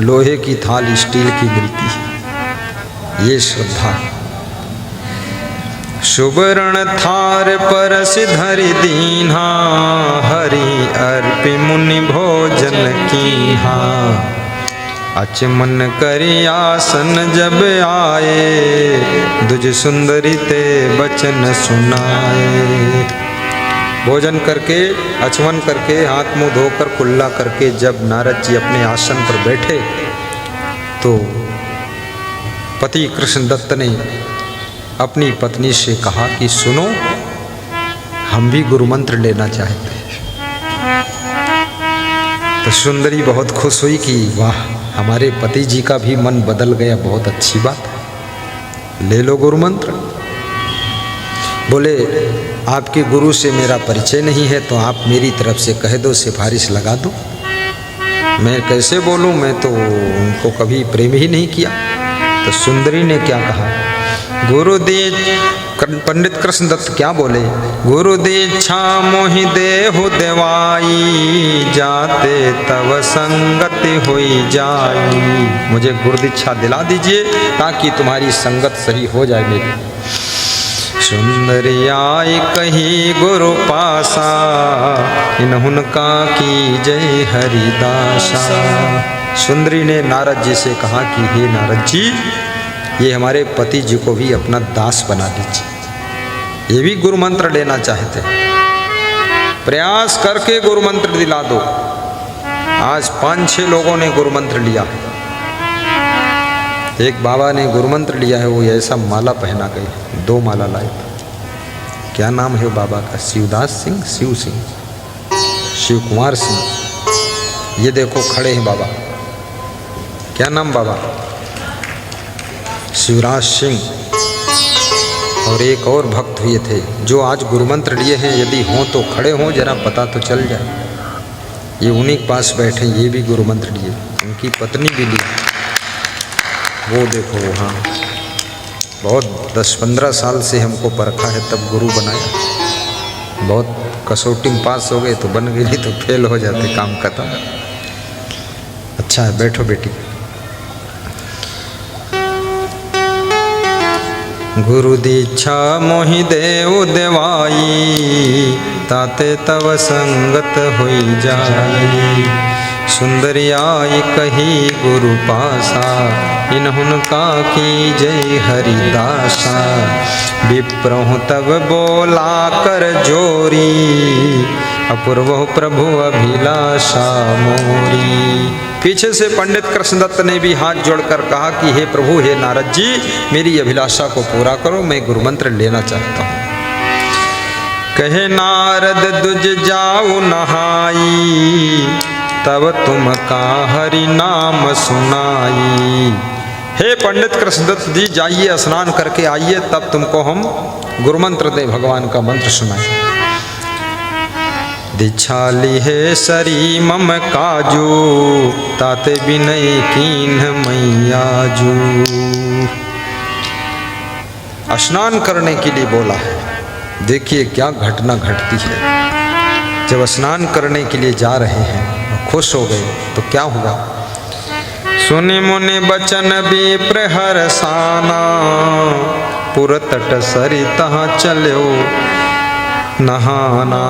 लोहे की थाल स्टील की मिलती है। ये श्रद्धा। सुवर्ण थार परस धरि दीन्हा, हरि अर्पि मुनि भोजन कीन्हा। अचमन करि आसन जब आए, दुज सुंदरी ते बचन सुनाए। भोजन करके, अचमन करके, हाथ मुंह धोकर कुल्ला करके जब नारद जी अपने आसन पर बैठे तो पति कृष्णदत्त ने अपनी पत्नी से कहा कि सुनो, हम भी गुरु मंत्र लेना चाहते हैं। तो सुंदरी बहुत खुश हुई कि वाह, हमारे पति जी का भी मन बदल गया, बहुत अच्छी बात है, ले लो गुरु मंत्र। बोले, आपके गुरु से मेरा परिचय नहीं है तो आप मेरी तरफ से कह दो, सिफारिश लगा दो। मैं कैसे बोलूं, मैं तो उनको कभी प्रेम ही नहीं किया। तो सुंदरी ने क्या कहा, गुरु पंडित कृष्णदत्त क्या बोले, गुरु दीक्षा मोहि देहु देवाई, जाते तव संगति होई जाई। मुझे गुरु दीक्षा दिला दीजिए ताकि तुम्हारी संगत सही हो जाए मेरी। सुंदरी आई कही गुरु पासा, इन्हुन का की जय हरिदासा। सुंदरी ने नारद जी से कहा कि हे नारद जी, ये हमारे पति जी को भी अपना दास बना दीजिए, ये भी गुरु मंत्र लेना चाहते हैं। प्रयास करके गुरु मंत्र दिला दो। आज 5-6 लोगों ने गुरु मंत्र लिया है। एक बाबा ने गुरु मंत्र लिया है, वो ऐसा माला पहना गई, 2 माला लाए। क्या नाम है वो बाबा का? शिवदास सिंह, शिव सिंह, शिव कुमार सिंह। ये देखो खड़े हैं बाबा। क्या नाम बाबा? शिवराज सिंह। और एक और भक्त हुए थे जो आज गुरु मंत्र लिए हैं। यदि हों तो खड़े हों, जरा पता तो चल जाए। ये उन्हीं के पास बैठे, ये भी गुरु मंत्र लिए, उनकी पत्नी भी ली। वो देखो वहाँ, बहुत 10-15 साल से हमको परखा है, तब गुरु बनाया। बहुत कसौटी में पास हो गए तो बन गए, नहीं तो फेल हो जाते, काम खत्म। अच्छा है, बैठो बेटी। गुरु दीक्षा मोहि देव देवाई, ताते तव संगत होई जाई। सुंदरी आई कही गुरु पासा, इन्हुन का की जय हरिदासा। विप्रहु तब बोला कर जोरी, अपूर्व प्रभु अभिलाषा मोरी। पीछे से पंडित कृष्णदत्त ने भी हाथ जोड़कर कहा कि हे प्रभु, हे नारद जी, मेरी अभिलाषा को पूरा करो, मैं गुरु मंत्र लेना चाहता हूँ। कहे नारद दुज जाओ नहाई, तब तुम का हरि नाम सुनाई। हे पंडित कृष्णदत्त जी, जाइए स्नान करके आइए, तब तुमको हम गुरु मंत्र दे, भगवान का मंत्र सुनाए। दीक्षा लिहे सरी मम काजू, ताते बिनय कीन्ह मैयाजू। स्नान करने के लिए बोला है। देखिए क्या घटना घटती है। जब स्नान करने के लिए जा रहे हैं, खुश हो गए, तो क्या हुआ? सुनि मुनि बचन विप्र हरसाना, पुर तट सरी तहाँ चलो नहाना।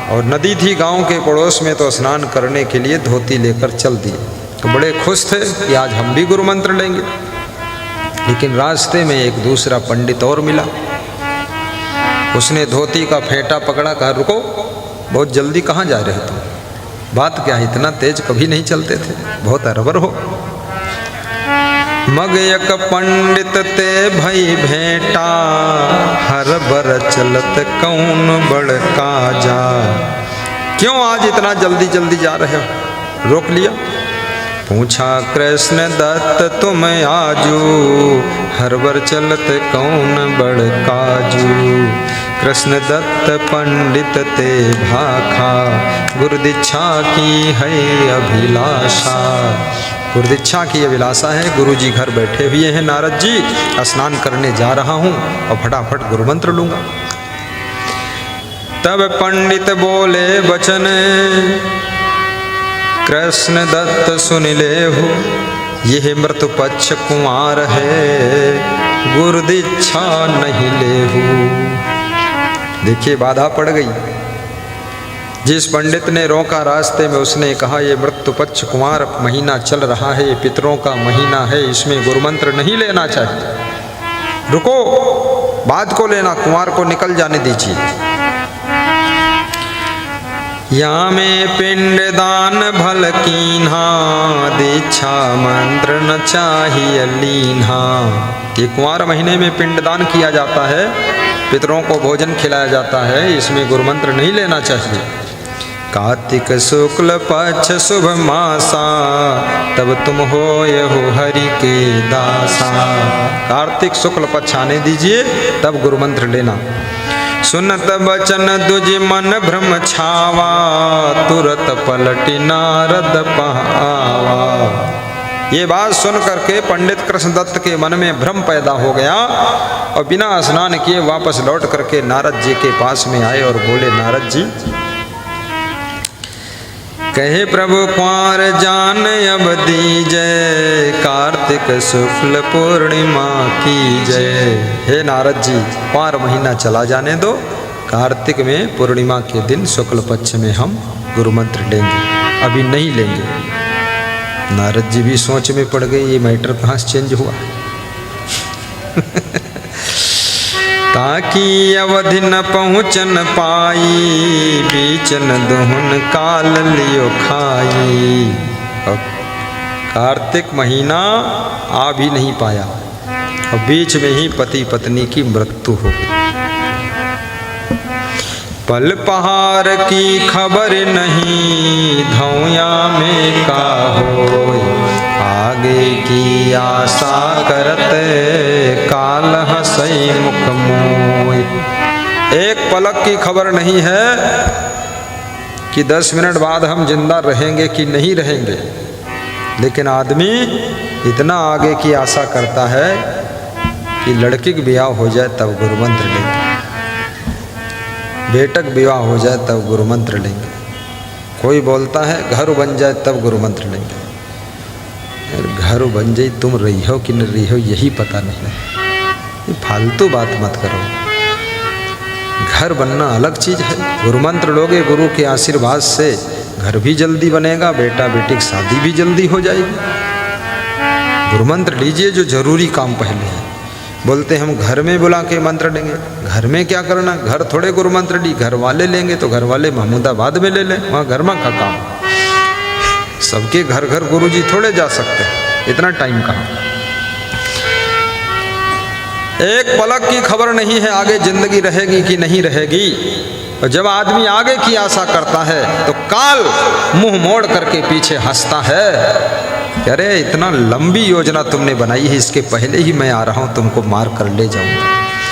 और नदी थी गांव के पड़ोस में, तो स्नान करने के लिए धोती लेकर चल दिए। तो बड़े खुश थे कि आज हम भी गुरु मंत्र लेंगे। लेकिन रास्ते में एक दूसरा पंडित और मिला। उसने धोती का फेंटा पकड़ा, कहा रुको, बहुत जल्दी कहाँ जा रहे हो तुम? बात क्या है, इतना तेज कभी नहीं चलते थे, बहुत अरबर हो। मग एक पंडित ते भई भेंटा, हर बर चलत कौन बड़ काजा। क्यों आज इतना जल्दी जल्दी जा रहे हो? रोक लिया। पूछा कृष्ण दत्त तुम आजू, हर बर चलत कौन बड़ काजू। कृष्ण दत्त पंडित ते भाखा, गुरु दीक्षा की है अभिलाषा। गुरु दीक्षा की अभिलाषा है। गुरु जी घर बैठे हुए हैं। नारद जी, स्नान करने जा रहा हूँ और फटाफट गुरु मंत्र लूंगा। तब पंडित बोले बचन, कृष्ण दत्त सुन ले हो, यह मृत पक्ष कुमार है, गुरु दीक्षा नहीं ले हो। देखिए बाधा पड़ गई। जिस पंडित ने रोका रास्ते में, उसने कहा ये मृत्यु पक्ष कुमार महीना चल रहा है, ये पितरों का महीना है, इसमें गुरु मंत्र नहीं लेना चाहिए। रुको, बाद को लेना, कुमार को निकल जाने दीजिए। या में पिंड दान भल कीन्हा, दीक्षा मंत्र न चाहिए लीन्हा। ये कुमार महीने में पिंड दान किया जाता है, पितरों को भोजन खिलाया जाता है, इसमें गुरु मंत्र नहीं लेना चाहिए। कार्तिक शुक्ल पक्ष शुभ मासा, तब तुम होय हो हरि के दासा। कार्तिक शुक्ल पक्ष आने दीजिए, तब गुरु मंत्र लेना। सुनत बचन दुज मन भ्रम छावा, तुरत पलटी नारद पहावा। ये बात सुन करके पंडित कृष्णदत्त के मन में भ्रम पैदा हो गया और बिना स्नान किए वापस लौट करके नारद जी के पास में आए और बोले, नारद जी, कहे प्रभु कुंवर जान अब दीजय, कार्तिक शुक्ल पूर्णिमा की जय। हे नारद जी, कुंवर महीना चला जाने दो, कार्तिक में पूर्णिमा के दिन शुक्ल पक्ष में हम गुरु मंत्र लेंगे, अभी नहीं लेंगे। नारद जी भी सोच में पड़ गए, ये मैटर कहाँ से चेंज हुआ। ताकि अवधि न पहुँचन पाई, बीचन दोहन काल लियो खाई। अब कार्तिक महीना आ भी नहीं पाया और बीच में ही पति पत्नी की मृत्यु हो गई। पल पहाड़ की खबर नहीं, धौया में का होय, आगे की आशा करत काल हंसई मुख मोय। एक पलक की खबर नहीं है कि 10 मिनट बाद हम जिंदा रहेंगे कि नहीं रहेंगे, लेकिन आदमी इतना आगे की आशा करता है कि लड़की का ब्याह हो जाए तब गुरु मंत्र लेंगे, बेटक विवाह हो जाए तब गुरु मंत्र लेंगे। कोई बोलता है घर बन जाए तब गुरु मंत्र लेंगे। घर बन जाए, तुम रही हो कि नहीं रही हो यही पता नहीं। ये फालतू बात मत करो। घर बनना अलग चीज़ है। गुरु मंत्र लोगे, गुरु के आशीर्वाद से घर भी जल्दी बनेगा, बेटा बेटी की शादी भी जल्दी हो जाएगी। गुरु मंत्र लीजिए, जो जरूरी काम पहले है। बोलते हम घर में बुला के मंत्र लेंगे, घर में क्या करना, घर थोड़े गुरु मंत्र ली, घर वाले लेंगे तो घर वाले महमूदाबाद में ले लें, वहाँ घर में का काम। सबके घर घर गुरुजी थोड़े जा सकते हैं, इतना टाइम कहाँ। एक पलक की खबर नहीं है आगे जिंदगी रहेगी कि नहीं रहेगी। और जब आदमी आगे की आशा करता है तो काल मुंह मोड़ करके पीछे हंसता है। अरे इतना लंबी योजना तुमने बनाई है, इसके पहले ही मैं आ रहा हूं, तुमको मार कर ले जाऊंगा।